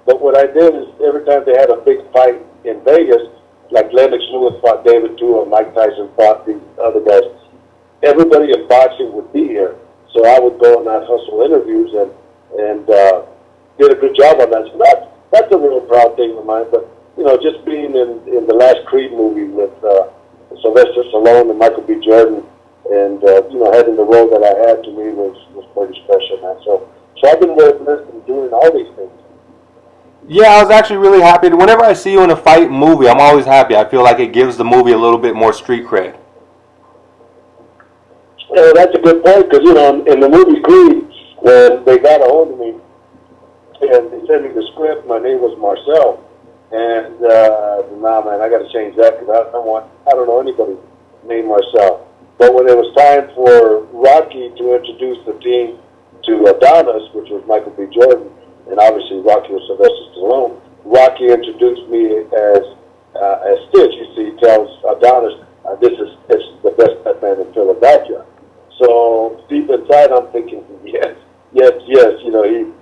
[SPEAKER 2] but what I did is every time they had a big fight in Vegas, like Lennox Lewis fought David Tu or Mike Tyson fought these other guys, everybody in boxing would be here. So I would go and I'd hustle interviews and did a good job on that. So that's a real proud thing of mine. But just being in the last Creed movie with Sylvester Stallone and Michael B. Jordan, and having the role that I had to me was pretty special, man. So I've been really blessed in doing all these things.
[SPEAKER 1] Yeah, I was actually really happy. Whenever I see you in a fight movie, I'm always happy. I feel like it gives the movie a little bit more street cred.
[SPEAKER 2] Yeah, that's a good point because in the movie Creed, when they got a hold of me and they sent me the script, my name was Marcel, and nah, man, I got to change that because I don't know anybody named Marcel. But when it was time for Rocky to introduce the team to Adonis, which was Michael B. Jordan, and obviously Rocky was Sylvester Stallone, Rocky introduced me as Stitch. He tells Adonis, "This is the best Cutman in Philadelphia." So deep inside, I'm thinking, yes. He used my name.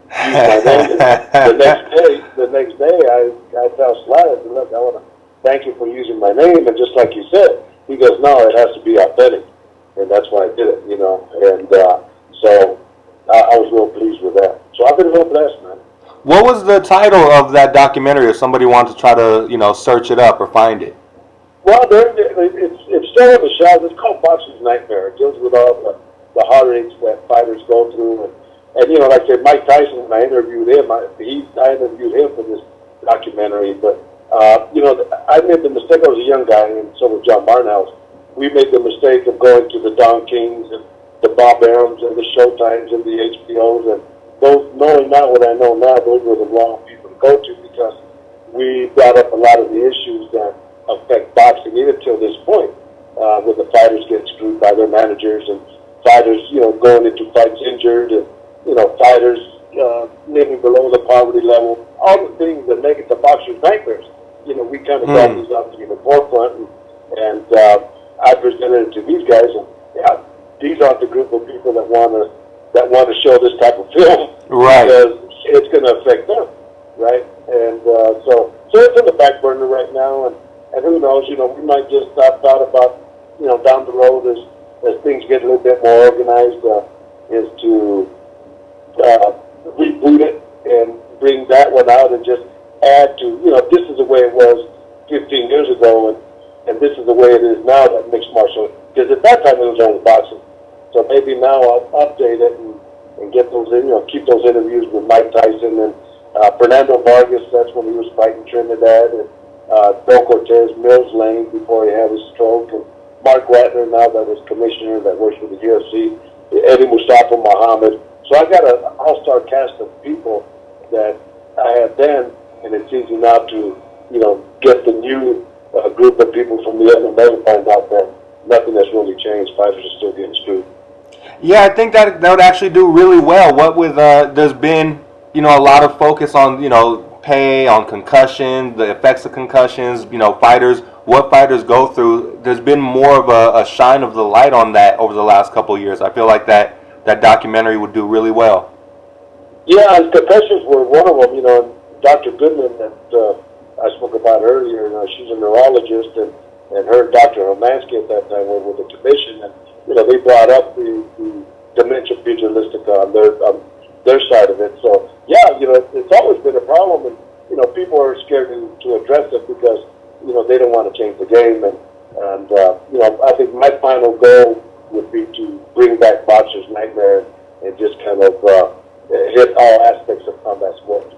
[SPEAKER 2] The next day, I tell Sly, I said, "Look, I want to thank you for using my name." And just like you said, he goes, "No, it has to be authentic," and that's why I did it. And so I was real pleased with that. So I've been real blessed, man.
[SPEAKER 1] What was the title of that documentary if somebody wants to try to, search it up or find it?
[SPEAKER 2] Well, it's still in the shelves. It's called Boxing's Nightmare. It deals with all the heartaches that fighters go through. And like I said, Mike Tyson, when I interviewed him, I interviewed him for this documentary. But, I made the mistake. I was a young guy, and so was John Barnhouse. We made the mistake of going to the Don Kings and the Barbarians and the Showtimes and the HBOs. And those, knowing now what I know now, those were the wrong people to go to because we brought up a lot of the issues that affect boxing even till this point, with the fighters getting screwed by their managers and fighters, going into fights injured and, fighters living the poverty level, all the things that make it the boxer's nightmares. We kind of brought these up to the forefront, and I presented it to these guys, and yeah, these are the group of people that want to show this type of film,
[SPEAKER 1] Right.
[SPEAKER 2] Because it's going to affect them, right? And so it's in the back burner right now, and who knows? We might just thought about down the road as things get a little bit more organized, is to reboot it and bring that one out and just add to, this is the way it was 15 years ago, and this is the way it is now, that mixed martial art. Because at that time it was only boxing. So maybe now I'll update it and get those in, keep those interviews with Mike Tyson and Fernando Vargas. That's when he was fighting Trinidad, and Bill Cortez, Mills Lane before he had his stroke, and Mark Ratner now that is commissioner that works with the UFC, Eddie Mustafa Muhammad. So I got an all-star cast of people that I had then, and it's easy now to get the new group of people from the MMA and find out that nothing has really changed. Fighters are still getting screwed.
[SPEAKER 1] Yeah, I think that would actually do really well. What with there's been a lot of focus on pay, on concussion, the effects of concussions, what fighters go through. There's been more of a shine of the light on that over the last couple of years. I feel like that documentary would do really well.
[SPEAKER 2] Yeah, and concussions were one of them. Dr. Goodman that I spoke about earlier, she's a neurologist, and her Dr. Romansky at that time were with the commission, and they brought up the dementia pugilistica on their side of it. So yeah, it's always been a problem, and people are scared to address it because they don't want to change the game, and I think my final goal would be to bring back boxer's nightmare and just kind of hit all aspects of combat sport.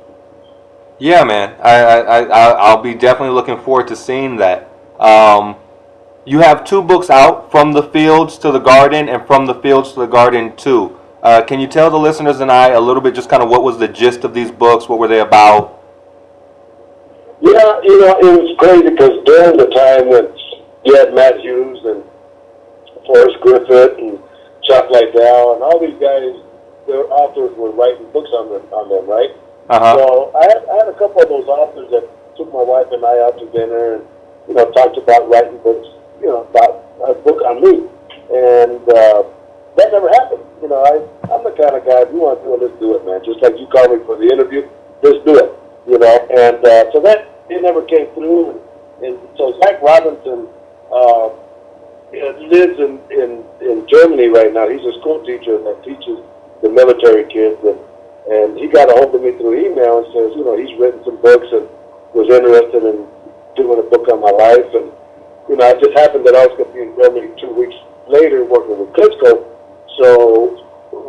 [SPEAKER 1] Yeah, man. I'll be definitely looking forward to seeing that. You have 2 books out, From the Fields to the Garden and From the Fields to the Garden 2. Can you tell the listeners and I a little bit just kind of what was the gist of these books? What were they about?
[SPEAKER 2] Yeah, it was crazy because during the time when you had Matt Hughes and Forrest Griffith and Chuck Liddell and all these guys, their authors were writing books on them, right?
[SPEAKER 1] Uh-huh.
[SPEAKER 2] So I had a couple of those authors that took my wife and I out to dinner and talked about writing books, about a book on me, and that never happened. I'm the kind of guy, if you want to do it, let's do it, man. Just like you called me for the interview, let's do it. And so that it never came through, and so Zach Robinson lives in Germany right now. He's a school teacher that teaches the military kids, and he got a hold of me through email and says, he's written some books and was interested in doing a book on my life. And, it just happened that I was going to be in Germany 2 weeks later working with Klitschko. So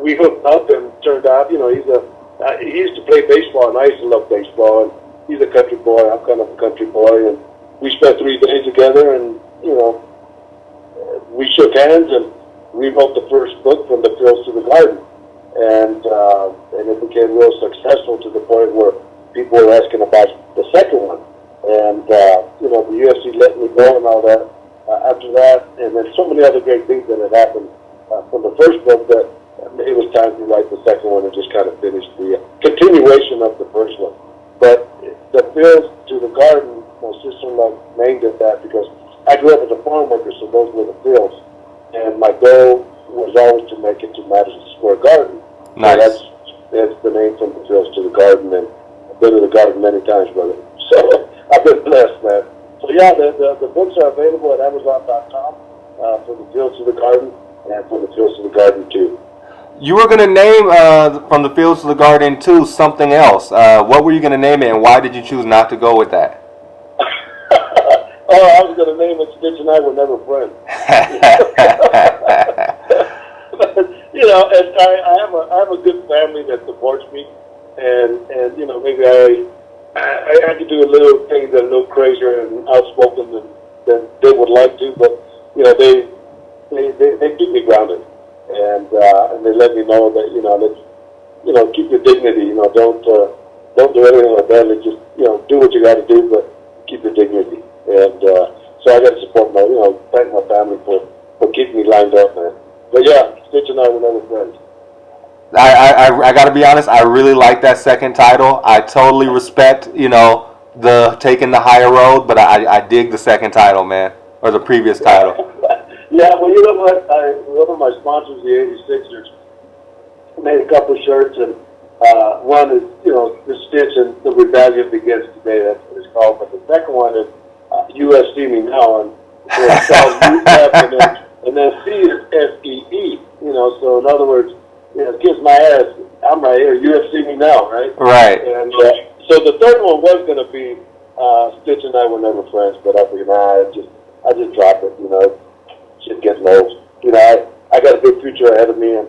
[SPEAKER 2] we hooked up, and turned out, he used to play baseball, and I used to love baseball. And he's a country boy. I'm kind of a country boy. And we spent 3 days together, and, we shook hands, and we wrote the first book, From the Fields to the Garden. And it became real successful to the point where people were asking about the second one. And, the UFC let me go and all that after that. And then so many other great things that had happened from the first book that it was time to write the second one and just kind of finish the continuation of the first one. But the Fields to the Garden, my sister-in-law named it that because I grew up as a farm worker, so those were the fields. And my goal was always to make it to Madison Square Garden.
[SPEAKER 1] Nice.
[SPEAKER 2] So that's the name, From the Fields to the Garden, and I've been to the Garden many times, brother. So I've been blessed, man. So yeah, the books are available at Amazon.com, From the Fields to the Garden, and From the Fields to the Garden 2.
[SPEAKER 1] You were going to name From the Fields to the Garden 2 something else. What were you going to name it, and why did you choose not to go with that?
[SPEAKER 2] Oh, I was going to name it Stitch and I Were Never Friends. And I have a good family that supports me, and maybe I could do a little things that are a little crazier and outspoken than they would like to, but they keep me grounded, and they let me know that let's keep your dignity. Don't do anything like that. Just do what you got to do, but keep your dignity. And so I got to support thank my family for keeping me lined up, man. But yeah, Stitch and I were never friends.
[SPEAKER 1] I got to be honest. I really like that second title. I totally respect, the taking the higher road, but I dig the second title, man, or the previous title.
[SPEAKER 2] Yeah, well, you know what? One of my sponsors, the 86ers, made a couple of shirts, and one is, the stitch and the rebellion begins today. That's what it's called. But the second one is UFC Me Now, and so it's called UF, and then C is SEE. So in other words, kiss my ass. I'm right here. UFC Me Now, right?
[SPEAKER 1] Right.
[SPEAKER 2] And so the third one was going to be Stitch and I were never friends, but I figured, I just drop it. Shit getting old. I got a big future ahead of me, and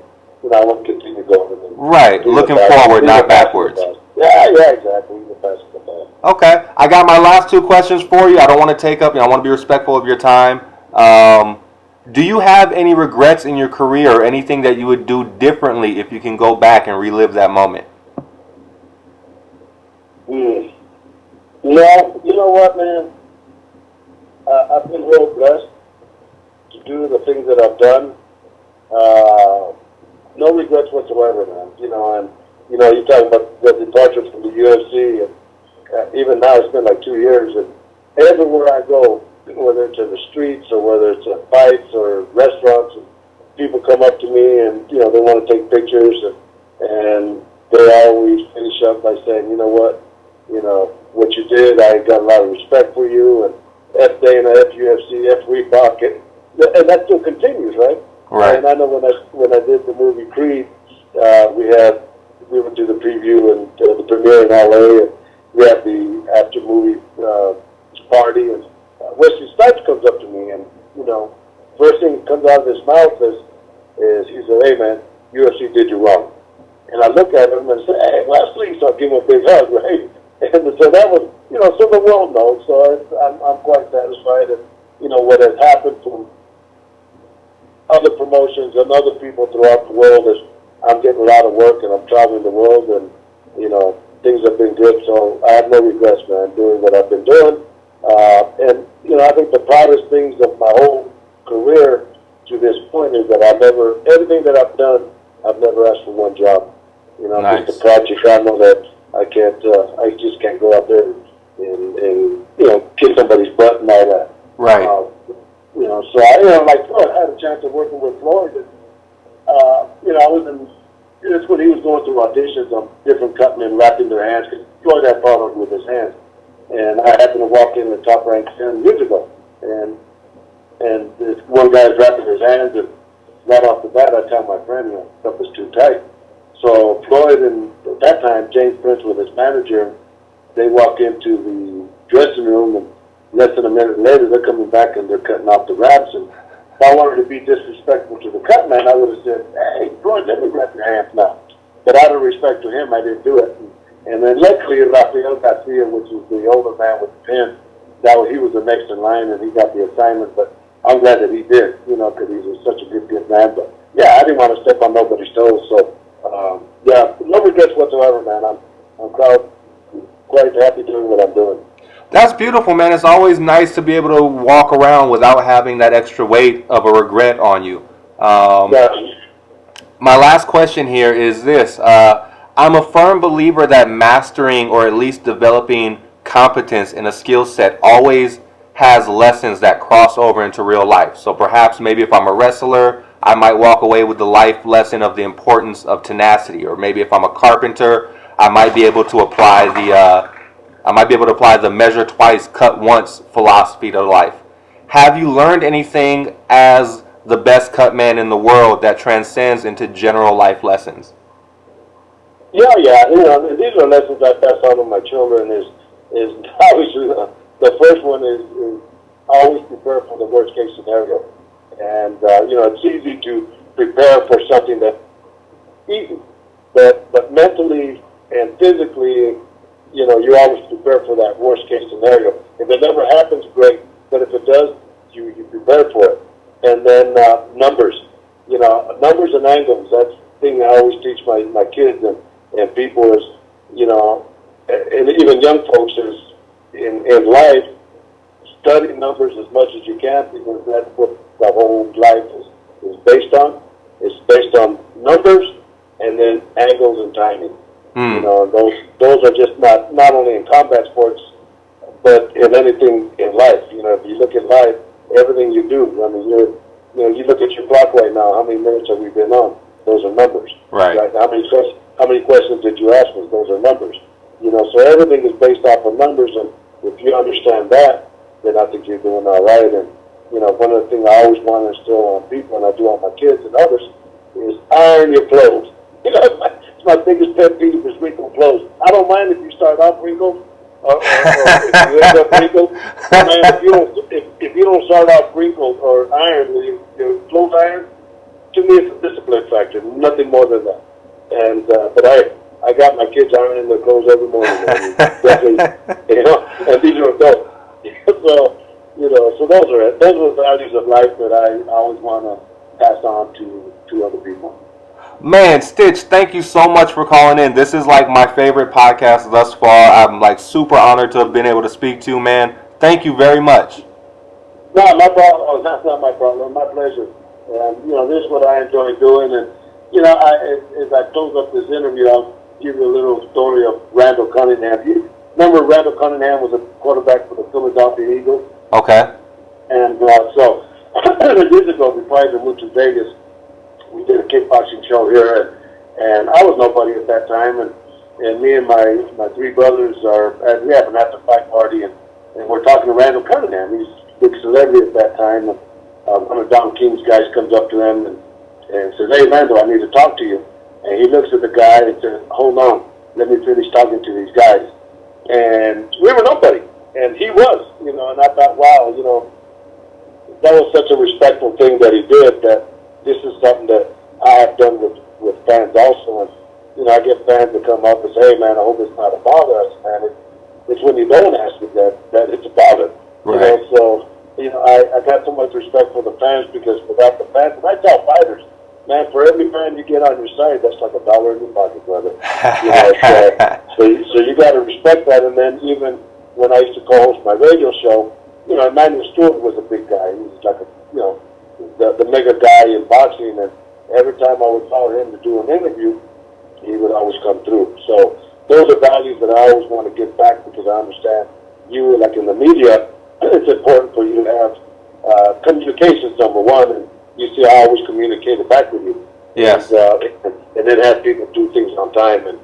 [SPEAKER 2] I want to continue going.
[SPEAKER 1] Right, looking forward, not backwards.
[SPEAKER 2] Yeah, exactly. The best of the best.
[SPEAKER 1] Okay, I got my last two questions for you. I don't want to take up, I want to be respectful of your time. Do you have any regrets in your career or anything that you would do differently if you can go back and relive that moment?
[SPEAKER 2] Yeah, you know what, man? I've been real blessed to do the things that I've done. No regrets whatsoever, man. And you're talking about the departure from the UFC, and even now it's been like 2 years, and everywhere I go, whether it's in the streets or whether it's at fights or restaurants, and people come up to me and they want to take pictures, and they always finish up by saying, what you did, I got a lot of respect for you, and F Dana, F UFC, F Reebok, and that still continues, right?
[SPEAKER 1] Right.
[SPEAKER 2] And I know when I did the movie Creed, we would do the preview and the premiere in LA, and we had the after movie party, and Wesley Snipes comes up to me, and first thing that comes out of his mouth is he said, "Hey man, UFC did you wrong." And I look at him and say, "Hey Wesley," so I give him a big hug, right? And so that was, so the world knows. So I'm quite satisfied, and what has happened from other promotions and other people throughout the world is I'm getting a lot of work, and I'm traveling the world, and things have been good. So I have no regrets, man, doing what I've been doing. And I think the proudest things of my whole career to this point is that everything that I've done, I've never asked for one job.
[SPEAKER 1] Nice.
[SPEAKER 2] Just a project. I know that I just can't go out there and kick somebody's butt and all that.
[SPEAKER 1] Right.
[SPEAKER 2] So I had a chance of working with Floyd, and I was that's when he was going through auditions on different cutmen wrapping their hands, because Floyd had problems with his hands. And I happened to walk in the top ranked 10 years ago, and this one guy's wrapping his hands, and right off the bat, I tell my friend, stuff is too tight. So Floyd, and at that time, James Prince with his manager, they walk into the dressing room, and less than a minute later, they're coming back and they're cutting off the wraps. And if I wanted to be disrespectful to the cutman, I would have said, "Hey, Floyd, let me wrap your hands now." But out of respect to him, I didn't do it. And then luckily, Rafael Garcia, which was the older man with the pen, he was the next in line, and he got the assignment. But I'm glad that he did, because he was such a good man. But yeah, I didn't want to step on nobody's toes. So no regrets whatsoever, man. I'm proud, quite happy doing what I'm doing.
[SPEAKER 1] That's beautiful, man. It's always nice to be able to walk around without having that extra weight of a regret on you. My last question here is this. I'm a firm believer that mastering or at least developing competence in a skill set always has lessons that cross over into real life. So perhaps maybe if I'm a wrestler, I might walk away with the life lesson of the importance of tenacity. Or maybe if I'm a carpenter, I might be able to apply the measure twice, cut once philosophy to life. Have you learned anything as the best cut man in the world that transcends into general life lessons?
[SPEAKER 2] Yeah. These are lessons I pass on to my children. Is obviously the first one is always prepare for the worst case scenario, and it's easy to prepare for something that's easy, but mentally and physically, you always prepare for that worst case scenario. If it never happens, great, but if it does, you prepare for it. And then numbers, numbers and angles. That's the thing I always teach my kids and people is, and even young folks is in life, study numbers as much as you can, because that's what the whole life is based on. It's based on numbers and then angles and timing.
[SPEAKER 1] Mm.
[SPEAKER 2] You know, and those are just not only in combat sports, but in anything in life. You know, if you look at life, everything you do. I mean, you look at your clock right now. How many minutes have we been on? Those are numbers.
[SPEAKER 1] Right.
[SPEAKER 2] How many questions did you ask us? Those are numbers. You know, so everything is based off of numbers, and if you understand that, then I think you're doing all right. And you know, one of the things I always want to instill on people, and I do on my kids and others, is iron your clothes. You know, it's my biggest pet peeve is wrinkled clothes. I don't mind if you start off wrinkled, or if you end up wrinkled. Man, if you don't start off wrinkled or iron with your clothes iron, to me it's a discipline factor, nothing more than that. And but I got my kids ironing their clothes every morning. I mean, definitely, you know, and these are adults. So, you know, so those are the values of life that I always want to pass on to other people.
[SPEAKER 1] Man, Stitch, thank you so much for calling in. This is like my favorite podcast thus far. I'm like super honored to have been able to speak to you, man. Thank you very much.
[SPEAKER 2] No, my problem. Oh, that's not my problem. My pleasure. And you know, this is what I enjoy doing. And you know, as I close up this interview, I'll give you a little story of Randall Cunningham. You remember Randall Cunningham was a quarterback for the Philadelphia Eagles?
[SPEAKER 1] Okay.
[SPEAKER 2] And so years ago, before I moved to Vegas, we did a kickboxing show here, and I was nobody at that time, and me and my three brothers we have an after fight party, and we're talking to Randall Cunningham. He's a big celebrity at that time, and one of Don King's guys comes up to him and says, "Hey, Randall, I need to talk to you." And he looks at the guy and says, "Hold on, let me finish talking to these guys." And we were nobody, and he was, you know, and I thought, wow, you know, that was such a respectful thing that he did, that this is something that I have done with fans also. And, you know, I get fans that come up and say, "Hey, man, I hope it's not about us, man." It's when you don't ask it that it's about it.
[SPEAKER 1] Right.
[SPEAKER 2] You know, so, you know, I got so much respect for the fans, because without the fans, and I tell fighters, man, for every fan you get on your side, that's like $1 in your pocket, brother. You know, so you got to respect that. And then even when I used to co-host my radio show, you know, Emmanuel Stewart was a big guy. He was like the mega guy in boxing, and every time I would call him to do an interview, he would always come through. So those are values that I always want to give back, because I understand you, like in the media, it's important for you to have communications, number one, and you see I always communicated back with you.
[SPEAKER 1] Yes.
[SPEAKER 2] And then have people do things on time, and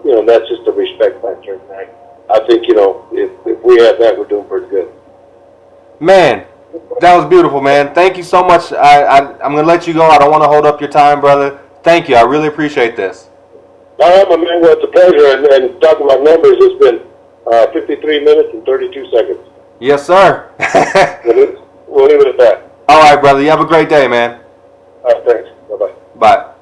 [SPEAKER 2] you know, that's just a respect factor. And I think, you know, if we have that, we're doing pretty good.
[SPEAKER 1] Man, that was beautiful, man. Thank you so much. I'm going to let you go. I don't want to hold up your time, brother. Thank you. I really appreciate this.
[SPEAKER 2] All right, my man. Well, it's a pleasure. And talking about numbers, it's been 53 minutes and 32 seconds.
[SPEAKER 1] Yes, sir.
[SPEAKER 2] We'll leave it at that.
[SPEAKER 1] All right, brother. You have a great day, man.
[SPEAKER 2] All right, thanks. Bye-bye.
[SPEAKER 1] Bye.